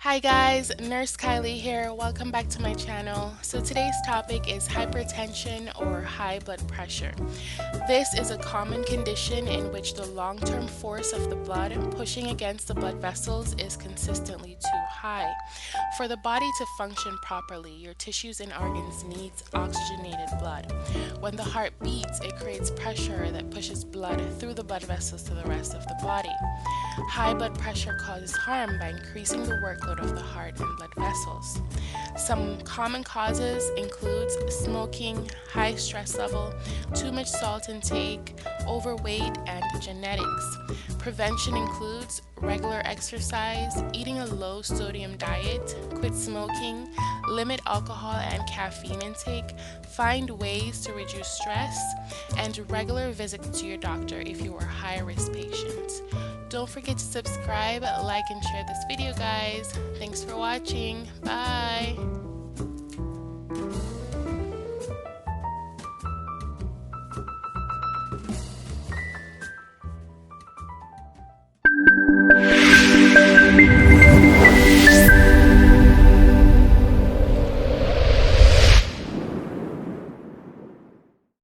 Hi guys, Nurse Kylie here. Welcome back to my channel. So today's topic is hypertension or high blood pressure. This is a common condition in which the long-term force of the blood pushing against the blood vessels is consistently too high. For the body to function properly, your tissues and organs need oxygenated blood. When the heart beats, it creates pressure that pushes blood through the blood vessels to the rest of the body. High blood pressure causes harm by increasing the workload of the heart and blood vessels. Some common causes include smoking, high stress level, too much salt intake, overweight, and genetics. Prevention includes regular exercise, eating a low sodium diet, quit smoking, limit alcohol and caffeine intake, find ways to reduce stress, and regular visits to your doctor if you are a high-risk patient. Don't forget to subscribe, like, and share this video, guys. Thanks for watching. Bye!